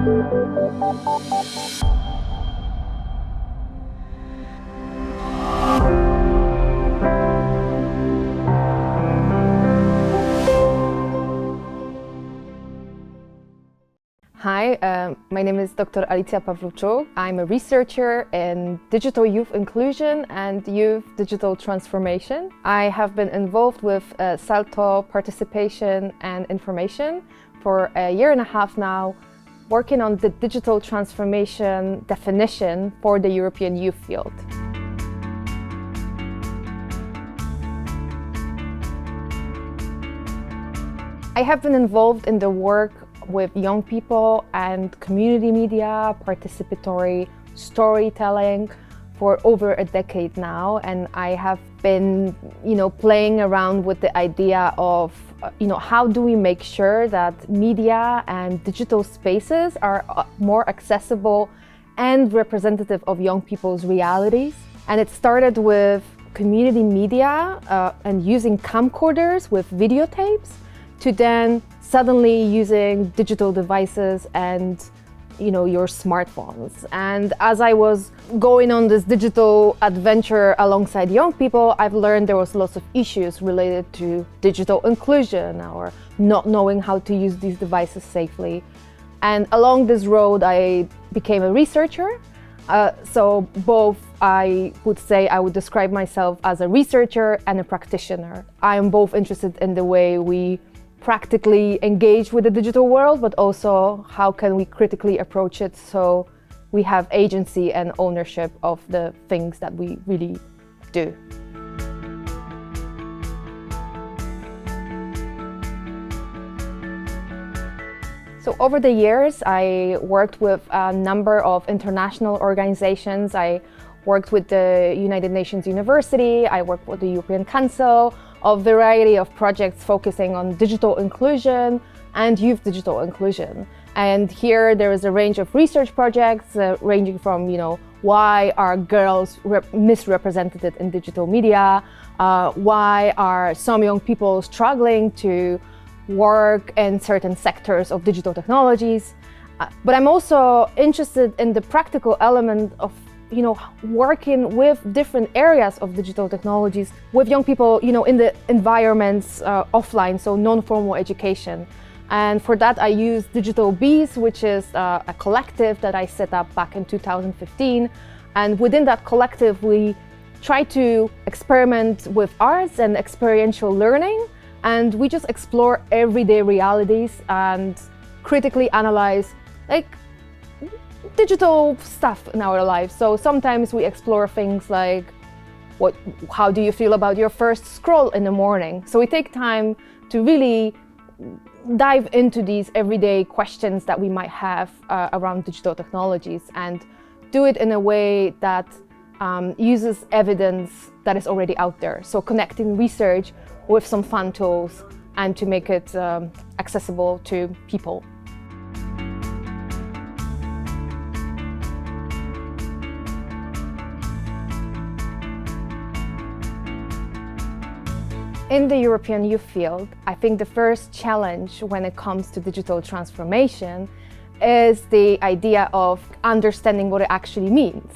Hi, my name is Dr Alicja Pawluczuk. I'm a researcher in digital youth inclusion and youth digital transformation. I have been involved with Salto participation and information for a year and a half now, working on the digital transformation definition for the European youth field. I have been involved in the work with young people and community media, participatory storytelling for over a decade now, and I have been, playing around with the idea of, how do we make sure that media and digital spaces are more accessible and representative of young people's realities. And it started with community media and using camcorders with videotapes, to then suddenly using digital devices and your smartphones. And as I was going on this digital adventure alongside young people, I've learned there was lots of issues related to digital inclusion or not knowing how to use these devices safely. And along this road, I became a researcher. So both, I would describe myself as a researcher and a practitioner. I am both interested in the way we practically engage with the digital world, but also how can we critically approach it so we have agency and ownership of the things that we really do. So over the years, I worked with a number of international organizations. I worked with the United Nations University, I worked with the European Council, a variety of projects focusing on digital inclusion and youth digital inclusion. And here there is a range of research projects ranging from, why are girls misrepresented in digital media? Why are some young people struggling to work in certain sectors of digital technologies? But I'm also interested in the practical element of working with different areas of digital technologies with young people, in the environments offline, so non-formal education. And for that, I use Digital Bees, which is a collective that I set up back in 2015. And within that collective, we try to experiment with arts and experiential learning. And we just explore everyday realities and critically analyze, digital stuff in our lives. So sometimes we explore things like, how do you feel about your first scroll in the morning? So we take time to really dive into these everyday questions that we might have around digital technologies and do it in a way that uses evidence that is already out there. So connecting research with some fun tools and to make it accessible to people. In the European youth field, I think the first challenge when it comes to digital transformation is the idea of understanding what it actually means.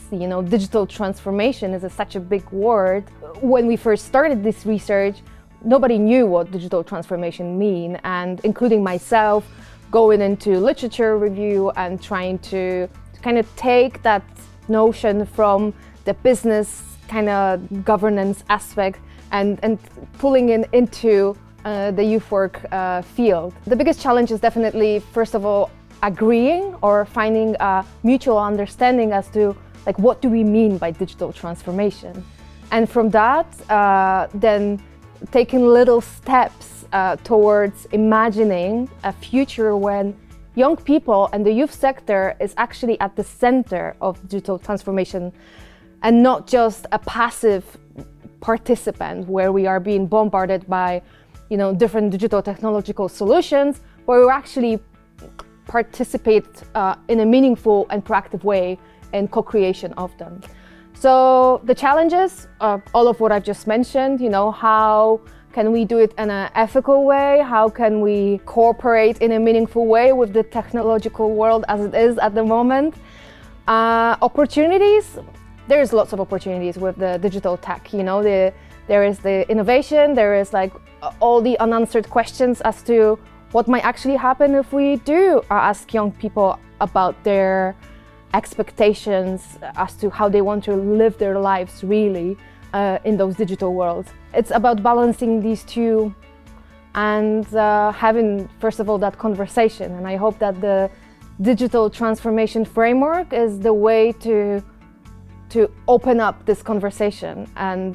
Digital transformation is such a big word. When we first started this research, nobody knew what digital transformation mean, and including myself, going into literature review and trying to kind of take that notion from the business kind of governance aspect and pulling it into the youth work field. The biggest challenge is definitely, first of all, agreeing or finding a mutual understanding as to what do we mean by digital transformation. And from that, then taking little steps towards imagining a future when young people and the youth sector is actually at the center of digital transformation and not just a passive participant where we are being bombarded by different digital technological solutions, where we actually participate in a meaningful and proactive way in co-creation of them. So the challenges, all of what I've just mentioned, how Can we do it in an ethical way? How can we cooperate in a meaningful way with the technological world as it is at the moment? Opportunities, there's lots of opportunities with the digital tech. There is the innovation, there is like all the unanswered questions as to what might actually happen if we do ask young people about their expectations as to how they want to live their lives really in those digital worlds. It's about balancing these two and having, first of all, that conversation. And I hope that the digital transformation framework is the way to open up this conversation and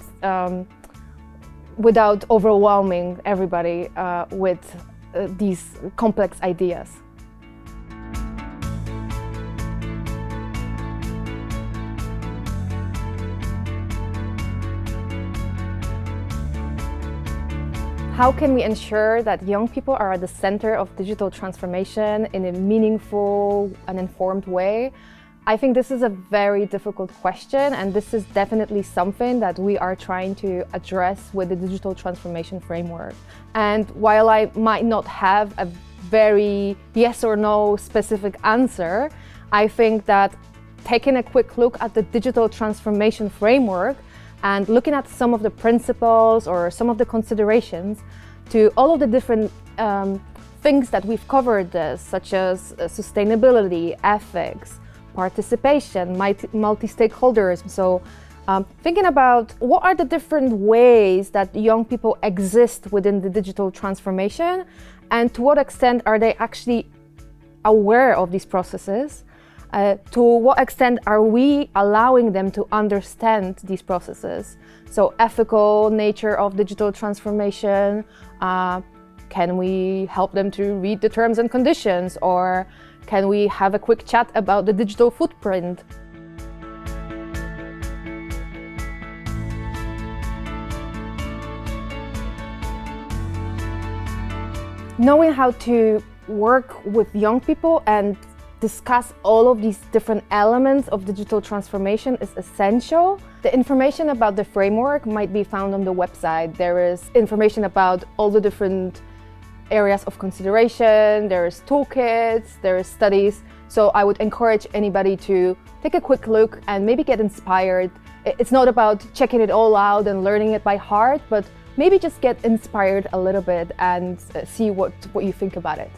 without overwhelming everybody with these complex ideas. How can we ensure that young people are at the center of digital transformation in a meaningful and informed way? I think this is a very difficult question, and this is definitely something that we are trying to address with the digital transformation framework. And while I might not have a very yes or no specific answer, I think that taking a quick look at the digital transformation framework and looking at some of the principles or some of the considerations to all of the different things that we've covered, such as sustainability, ethics, participation, multi-stakeholderism. So thinking about what are the different ways that young people exist within the digital transformation, and to what extent are they actually aware of these processes? To what extent are we allowing them to understand these processes? So ethical nature of digital transformation, can we help them to read the terms and conditions, or can we have a quick chat about the digital footprint? Knowing how to work with young people and discuss all of these different elements of digital transformation is essential. The information about the framework might be found on the website. There is information about all the different areas of consideration, there is toolkits, there is studies. So I would encourage anybody to take a quick look and maybe get inspired. It's not about checking it all out and learning it by heart, but maybe just get inspired a little bit and see what you think about it.